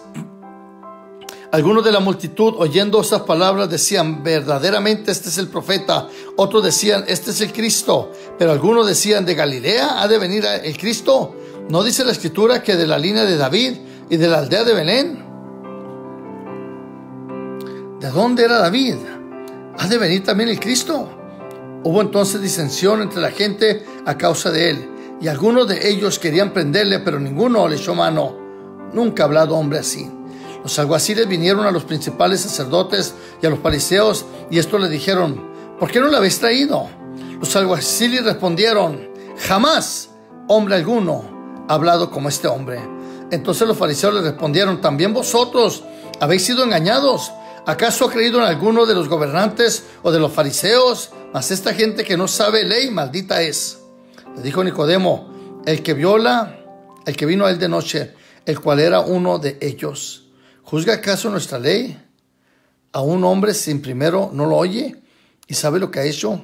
algunos de la multitud, oyendo estas palabras, decían: verdaderamente este es el profeta. Otros decían: este es el Cristo. Pero algunos decían: ¿de Galilea ha de venir el Cristo? ¿No dice la Escritura que de la línea de David y de la aldea de Belén? ¿De dónde era David? ¿Ha de venir también el Cristo? Hubo entonces disensión entre la gente a causa de él, y algunos de ellos querían prenderle, pero ninguno le echó mano. Nunca ha hablado hombre así. Los alguaciles vinieron a los principales sacerdotes y a los fariseos, y estos le dijeron: ¿por qué no lo habéis traído? Los alguaciles respondieron: jamás hombre alguno ha hablado como este hombre. Entonces los fariseos le respondieron: también vosotros habéis sido engañados. ¿Acaso ha creído en alguno de los gobernantes o de los fariseos? Mas esta gente que no sabe ley, maldita es. Le dijo Nicodemo, el que vino a él de noche, el cual era uno de ellos. ¿Juzga acaso nuestra ley a un hombre sin primero no lo oye y sabe lo que ha hecho?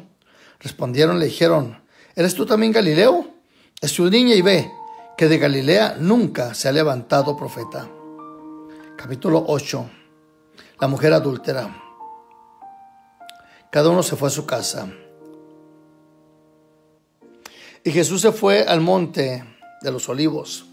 Respondieron, le dijeron, ¿eres tú también Galileo? Escudriña y ve que de Galilea nunca se ha levantado profeta. Capítulo 8. La mujer adúltera. Cada uno se fue a su casa. Y Jesús se fue al monte de los olivos.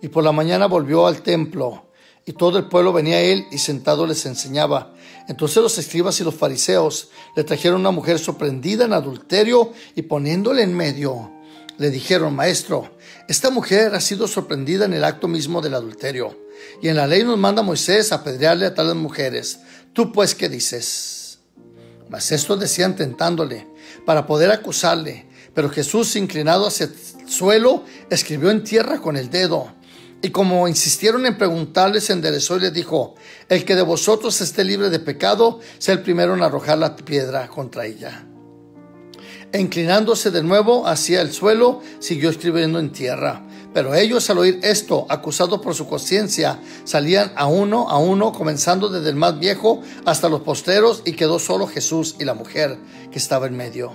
Y por la mañana volvió al templo. Y todo el pueblo venía a él y sentado les enseñaba. Entonces los escribas y los fariseos le trajeron una mujer sorprendida en adulterio y poniéndole en medio, le dijeron, Maestro, esta mujer ha sido sorprendida en el acto mismo del adulterio. Y en la ley nos manda Moisés apedrearle a tales mujeres. ¿Tú pues qué dices? Mas esto decían tentándole, para poder acusarle. Pero Jesús, inclinado hacia el suelo, escribió en tierra con el dedo. Y como insistieron en preguntarle, se enderezó y les dijo, el que de vosotros esté libre de pecado, sea el primero en arrojar la piedra contra ella. E inclinándose de nuevo hacia el suelo, siguió escribiendo en tierra. Pero ellos, al oír esto, acusados por su conciencia, salían a uno, comenzando desde el más viejo hasta los postreros, y quedó solo Jesús y la mujer que estaba en medio.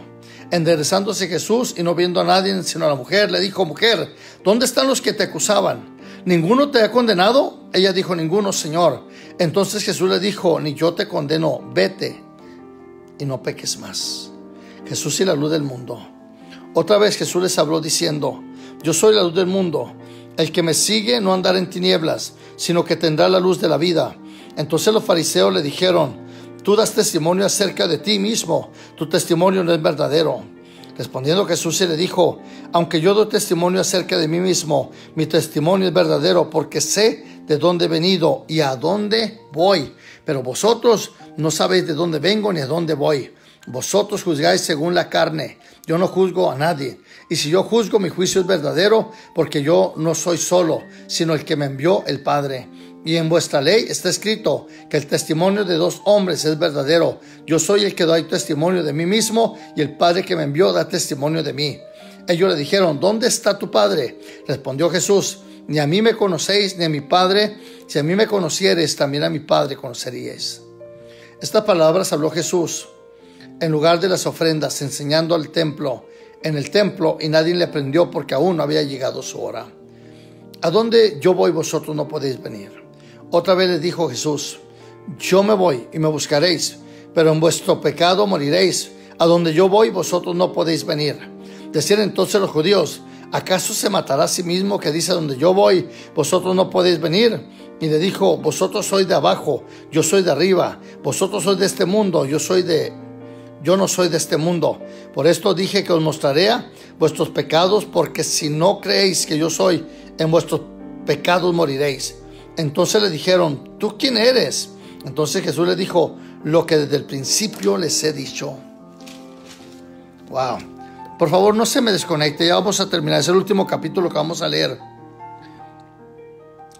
Enderezándose Jesús y no viendo a nadie sino a la mujer, le dijo, mujer, ¿dónde están los que te acusaban? ¿Ninguno te ha condenado? Ella dijo, ninguno, Señor. Entonces Jesús le dijo, ni yo te condeno, vete y no peques más. Jesús y la luz del mundo. Otra vez Jesús les habló diciendo, yo soy la luz del mundo. El que me sigue no andará en tinieblas, sino que tendrá la luz de la vida. Entonces los fariseos le dijeron, tú das testimonio acerca de ti mismo, tu testimonio no es verdadero. Respondiendo Jesús se le dijo, aunque yo doy testimonio acerca de mí mismo, mi testimonio es verdadero, porque sé de dónde he venido y a dónde voy. Pero vosotros no sabéis de dónde vengo ni a dónde voy. Vosotros juzgáis según la carne, yo no juzgo a nadie. Y si yo juzgo, mi juicio es verdadero, porque yo no soy solo, sino el que me envió el Padre. Y en vuestra ley está escrito que el testimonio de dos hombres es verdadero. Yo soy el que doy testimonio de mí mismo, y el Padre que me envió da testimonio de mí. Ellos le dijeron, ¿dónde está tu Padre? Respondió Jesús, ni a mí me conocéis, ni a mi Padre. Si a mí me conociereis, también a mi Padre conoceríais. Estas palabras habló Jesús en lugar de las ofrendas, enseñando en el templo, y nadie le prendió porque aún no había llegado su hora. ¿A dónde yo voy vosotros no podéis venir? Otra vez les dijo Jesús, yo me voy y me buscaréis, pero en vuestro pecado moriréis. A donde yo voy vosotros no podéis venir. Decían entonces los judíos, ¿acaso se matará a sí mismo que dice, donde yo voy vosotros no podéis venir? Y le dijo, vosotros sois de abajo, yo soy de arriba. Vosotros sois de este mundo, yo no soy de este mundo. Por esto dije que os mostraré vuestros pecados, porque si no creéis que yo soy, en vuestros pecados moriréis. Entonces le dijeron, ¿tú quién eres? Entonces Jesús le dijo, lo que desde el principio les he dicho. Wow. Por favor, no se me desconecte, ya vamos a terminar. Es el último capítulo que vamos a leer.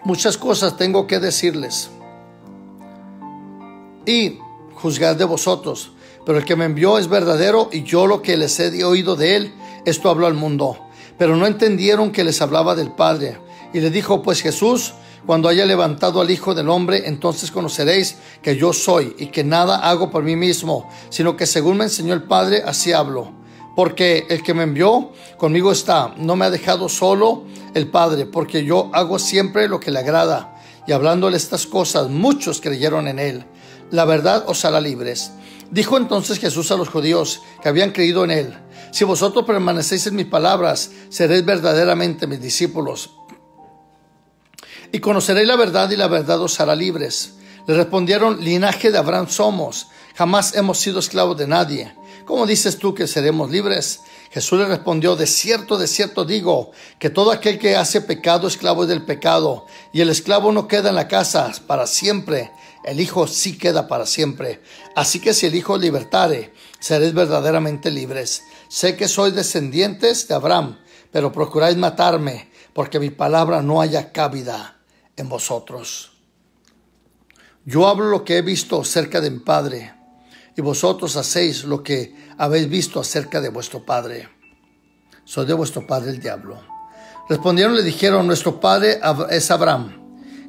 Muchas cosas tengo que decirles. Y juzgad de vosotros. Pero el que me envió es verdadero, y yo lo que les he oído de él, esto hablo al mundo. Pero no entendieron que les hablaba del Padre. Y le dijo, pues Jesús, cuando haya levantado al Hijo del Hombre, entonces conoceréis que yo soy, y que nada hago por mí mismo, sino que según me enseñó el Padre, así hablo. Porque el que me envió conmigo está, no me ha dejado solo el Padre, porque yo hago siempre lo que le agrada. Y hablándole estas cosas, muchos creyeron en él. La verdad os hará libres. Dijo entonces Jesús a los judíos que habían creído en él, si vosotros permanecéis en mis palabras, seréis verdaderamente mis discípulos, y conoceréis la verdad, y la verdad os hará libres. Le respondieron, linaje de Abraham somos, jamás hemos sido esclavos de nadie. ¿Cómo dices tú que seremos libres? Jesús le respondió, de cierto digo, que todo aquel que hace pecado, esclavo es del pecado, y el esclavo no queda en la casa para siempre, el Hijo sí queda para siempre. Así que si el Hijo os libertare, seréis verdaderamente libres. Sé que sois descendientes de Abraham, pero procuráis matarme, porque mi palabra no haya cabida en vosotros. Yo hablo lo que he visto cerca de mi Padre, y vosotros hacéis lo que habéis visto acerca de vuestro padre. Soy de vuestro padre el diablo. Respondieron y le dijeron, nuestro padre es Abraham.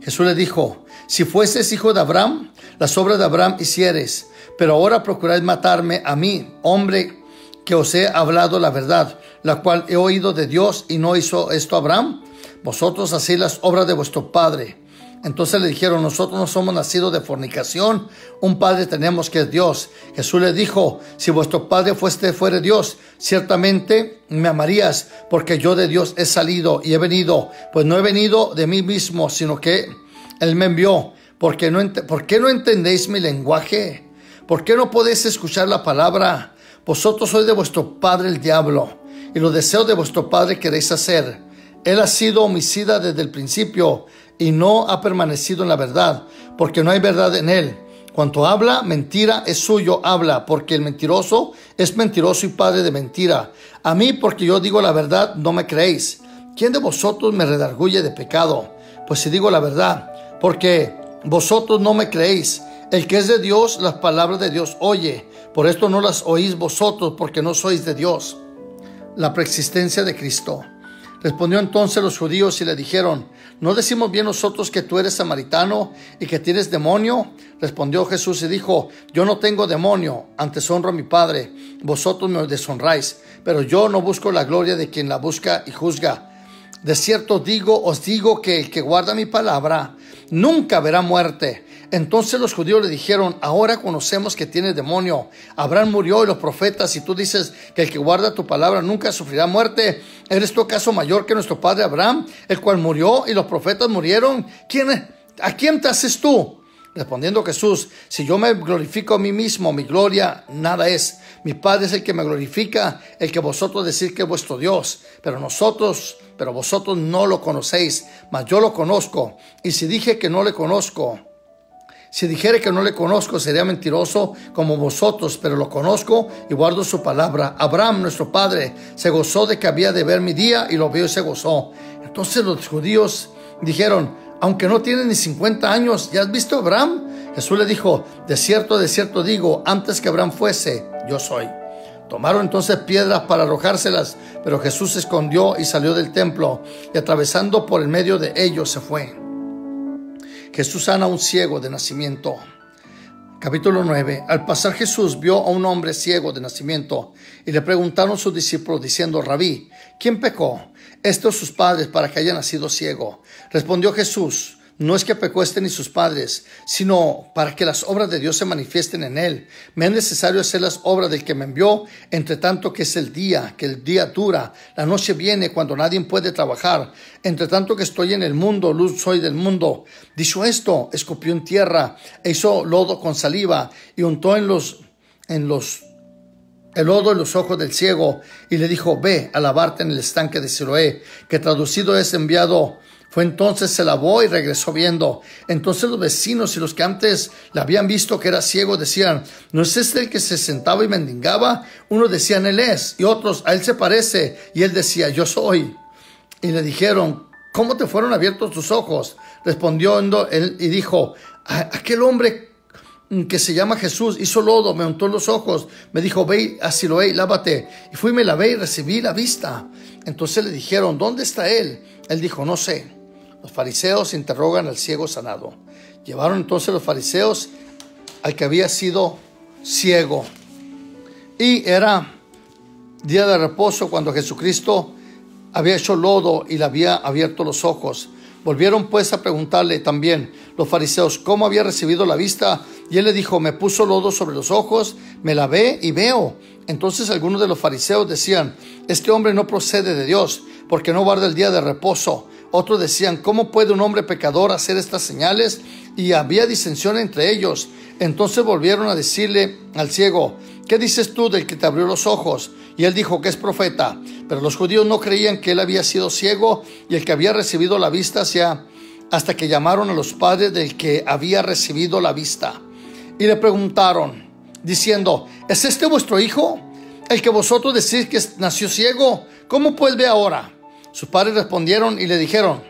Jesús le dijo, si fueses hijo de Abraham, las obras de Abraham hicieres, pero ahora procuráis matarme a mí, hombre que os he hablado la verdad, la cual he oído de Dios, y no hizo esto Abraham. Vosotros hacéis las obras de vuestro padre. Entonces le dijeron, nosotros no somos nacidos de fornicación, un padre tenemos que es Dios. Jesús le dijo, si vuestro padre fuera Dios, ciertamente me amarías, porque yo de Dios he salido y he venido, pues no he venido de mí mismo, sino que Él me envió. ¿Por qué no entendéis mi lenguaje? ¿Por qué no podéis escuchar la palabra? Vosotros sois de vuestro padre el diablo, y los deseos de vuestro padre queréis hacer. Él ha sido homicida desde el principio, y no ha permanecido en la verdad, porque no hay verdad en él. Cuanto habla, mentira es suyo habla, porque el mentiroso es mentiroso y padre de mentira. A mí, porque yo digo la verdad, no me creéis. ¿Quién de vosotros me redarguye de pecado? Pues si digo la verdad, porque vosotros no me creéis. El que es de Dios, las palabras de Dios oye. Por esto no las oís vosotros, porque no sois de Dios. La preexistencia de Cristo. Respondió entonces los judíos y le dijeron, ¿no decimos bien nosotros que tú eres samaritano y que tienes demonio? Respondió Jesús y dijo, yo no tengo demonio, antes honro a mi Padre, vosotros me deshonráis, pero yo no busco la gloria de quien la busca y juzga. De cierto os digo que el que guarda mi palabra nunca verá muerte. Entonces los judíos le dijeron, ahora conocemos que tiene demonio. Abraham murió y los profetas, y tú dices que el que guarda tu palabra nunca sufrirá muerte. ¿Eres tú acaso mayor que nuestro padre Abraham, el cual murió y los profetas murieron? ¿A quién te haces tú? Respondiendo Jesús, si yo me glorifico a mí mismo, mi gloria nada es. Mi Padre es el que me glorifica, el que vosotros decís que es vuestro Dios. Pero vosotros no lo conocéis, mas yo lo conozco. Y si dijere que no le conozco, sería mentiroso como vosotros, pero lo conozco y guardo su palabra. Abraham, nuestro padre, se gozó de que había de ver mi día, y lo vio y se gozó. Entonces los judíos dijeron, aunque no tiene ni 50 años, ¿ya has visto a Abraham? Jesús le dijo, de cierto digo, antes que Abraham fuese, yo soy. Tomaron entonces piedras para arrojárselas, pero Jesús se escondió y salió del templo, y atravesando por el medio de ellos se fue. Jesús sana a un ciego de nacimiento. Capítulo 9. Al pasar Jesús vio a un hombre ciego de nacimiento, y le preguntaron sus discípulos diciendo, Rabí, ¿quién pecó, este o sus padres, para que haya nacido ciego? Respondió Jesús, no es que pecó este ni sus padres, sino para que las obras de Dios se manifiesten en él. Me es necesario hacer las obras del que me envió, entre tanto que el día dura, la noche viene cuando nadie puede trabajar. Entre tanto que estoy en el mundo, luz soy del mundo. Dicho esto, escupió en tierra, e hizo lodo con saliva, y untó el lodo en los ojos del ciego, y le dijo, ve a lavarte en el estanque de Siloé, que traducido es enviado. Fue entonces, se lavó y regresó viendo. Entonces los vecinos y los que antes le habían visto que era ciego decían, ¿no es este el que se sentaba y mendigaba? Unos decían, él es, y otros, a él se parece. Y él decía, yo soy. Y le dijeron, ¿cómo te fueron abiertos tus ojos? Respondió él y dijo, aquel hombre que se llama Jesús hizo lodo, me untó los ojos, me dijo, ve a Siloé y lávate. Y fui, me lavé y recibí la vista. Entonces le dijeron, ¿dónde está él? Él dijo, no sé. Los fariseos interrogan al ciego sanado. Llevaron entonces los fariseos al que había sido ciego. Y era día de reposo cuando Jesucristo había hecho lodo y le había abierto los ojos. Volvieron pues a preguntarle también los fariseos cómo había recibido la vista. Y él le dijo, me puso lodo sobre los ojos, me lavé y veo. Entonces algunos de los fariseos decían, este hombre no procede de Dios, porque no guarda el día de reposo. Otros decían, ¿cómo puede un hombre pecador hacer estas señales? Y había disensión entre ellos. Entonces volvieron a decirle al ciego, ¿qué dices tú del que te abrió los ojos? Y él dijo que es profeta. Pero los judíos no creían que él había sido ciego y el que había recibido la vista hasta que llamaron a los padres del que había recibido la vista. Y le preguntaron, diciendo, ¿es este vuestro hijo, el que vosotros decís que nació ciego? ¿Cómo pues ve ahora? Sus padres respondieron y le dijeron,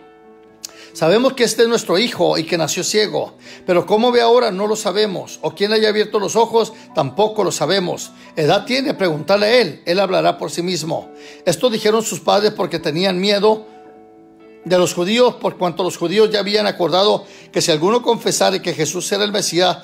Sabemos que este es nuestro hijo y que nació ciego, pero cómo ve ahora no lo sabemos, o quién le haya abierto los ojos tampoco lo sabemos. ¿Edad tiene? Preguntarle a él hablará por sí mismo. Esto dijeron sus padres porque tenían miedo de los judíos, por cuanto los judíos ya habían acordado que si alguno confesara que Jesús era el Mesías,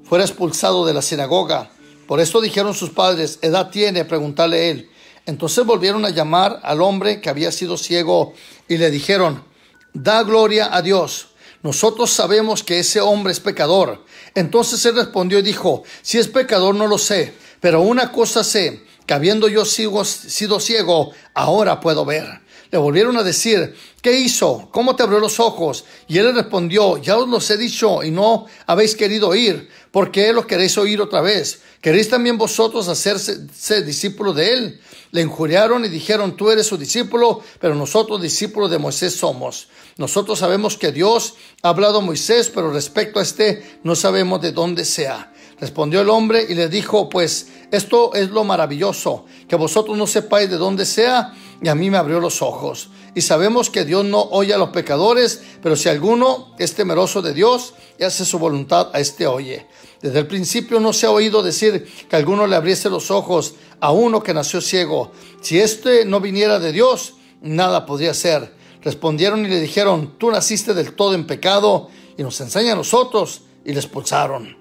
fuera expulsado de la sinagoga. Por esto dijeron sus padres: ¿edad tiene? Preguntarle a él. Entonces volvieron a llamar al hombre que había sido ciego y le dijeron: da gloria a Dios. Nosotros sabemos que ese hombre es pecador. Entonces él respondió y dijo: si es pecador no lo sé, pero una cosa sé, que habiendo yo sido ciego, ahora puedo ver. Le volvieron a decir: ¿qué hizo? ¿Cómo te abrió los ojos? Y él le respondió: ya os los he dicho y no habéis querido oír. ¿Por qué lo queréis oír otra vez? ¿Queréis también vosotros hacerse discípulos de él? Le injuriaron y dijeron: tú eres su discípulo, pero nosotros discípulos de Moisés somos. Nosotros sabemos que Dios ha hablado a Moisés, pero respecto a este no sabemos de dónde sea. Respondió el hombre y le dijo: pues esto es lo maravilloso, que vosotros no sepáis de dónde sea, y a mí me abrió los ojos. Y sabemos que Dios no oye a los pecadores, pero si alguno es temeroso de Dios y hace su voluntad, a este oye. Desde el principio no se ha oído decir que alguno le abriese los ojos a uno que nació ciego. Si este no viniera de Dios, nada podría hacer. Respondieron y le dijeron: tú naciste del todo en pecado y nos enseña a nosotros. Y le expulsaron.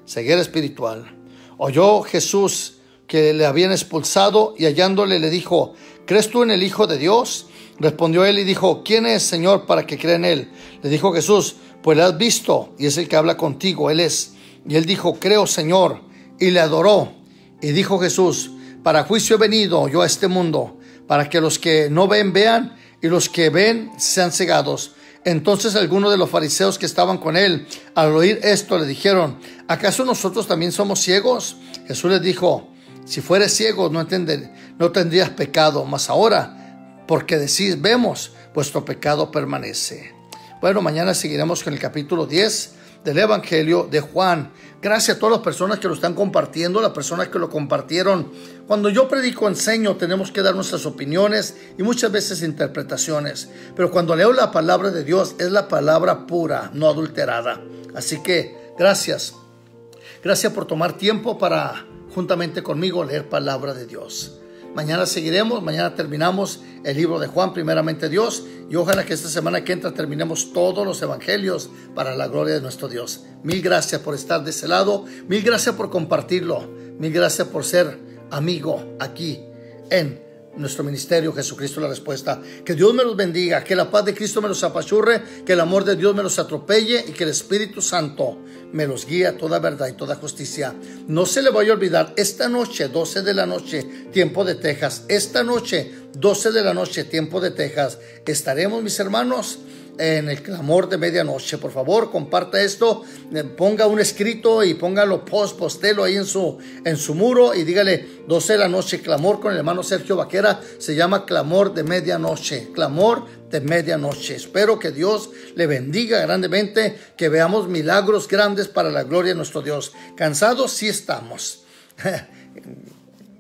Ceguera espiritual. Oyó Jesús que le habían expulsado y hallándole le dijo: ¿crees tú en el Hijo de Dios? Respondió él y dijo: ¿quién es, Señor, para que crea en él? Le dijo Jesús: pues le has visto y es el que habla contigo, él es. Y él dijo: creo, Señor, y le adoró. Y dijo Jesús: para juicio he venido yo a este mundo, para que los que no ven vean y los que ven sean cegados. Entonces algunos de los fariseos que estaban con él, al oír esto, le dijeron: ¿acaso nosotros también somos ciegos? Jesús les dijo: si fueres ciego no tendrías pecado, mas ahora, porque decís vemos, vuestro pecado permanece. Bueno, mañana seguiremos con el capítulo 10 del Evangelio de Juan. Gracias a todas las personas que lo están compartiendo, las personas que lo compartieron. Cuando yo predico, enseño, tenemos que dar nuestras opiniones y muchas veces interpretaciones. Pero cuando leo la palabra de Dios, es la palabra pura, no adulterada. Así que gracias. Gracias por tomar tiempo para, juntamente conmigo, leer palabra de Dios. Mañana seguiremos, mañana terminamos el libro de Juan, primeramente Dios, y ojalá que esta semana que entra terminemos todos los evangelios para la gloria de nuestro Dios. Mil gracias por estar de ese lado, mil gracias por compartirlo, mil gracias por ser amigo aquí en nuestro ministerio Jesucristo la Respuesta. Que Dios me los bendiga, que la paz de Cristo me los apachurre, que el amor de Dios me los atropelle y que el Espíritu Santo me los guíe a toda verdad y toda justicia. No se le vaya a olvidar, esta noche 12 de la noche tiempo de Texas, esta noche 12 de la noche tiempo de Texas, estaremos, mis hermanos, en el clamor de medianoche. Por favor, comparta esto, ponga un escrito y póngalo postelo ahí en su muro y dígale: 12 de la noche, clamor con el hermano Sergio Vaquera. Se llama clamor de medianoche, clamor de medianoche. Espero que Dios le bendiga grandemente, que veamos milagros grandes para la gloria de nuestro Dios. Cansados sí estamos,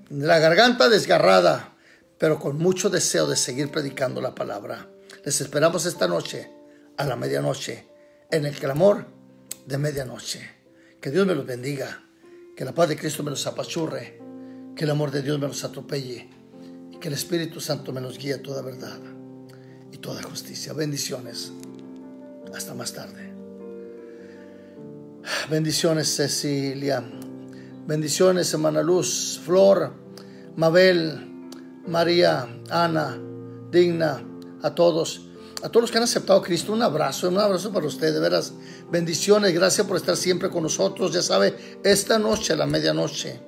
la garganta desgarrada, pero con mucho deseo de seguir predicando la palabra. Les esperamos esta noche a la medianoche en el clamor de medianoche. Que Dios me los bendiga, que la paz de Cristo me los apachurre, que el amor de Dios me los atropelle y que el Espíritu Santo me los guíe a toda verdad y toda justicia. Bendiciones. Hasta más tarde. Bendiciones, Cecilia. Bendiciones, hermana Luz, Flor, Mabel, María, Ana, Digna. A todos los que han aceptado a Cristo, un abrazo para ustedes, de veras, bendiciones, gracias por estar siempre con nosotros. Ya sabe, esta noche a la medianoche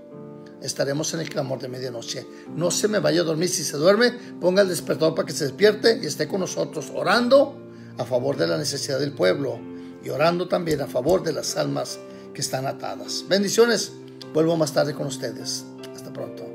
estaremos en el clamor de medianoche. No se me vaya a dormir. Si se duerme, ponga el despertador para que se despierte y esté con nosotros orando a favor de la necesidad del pueblo y orando también a favor de las almas que están atadas. Bendiciones, vuelvo más tarde con ustedes. Hasta pronto.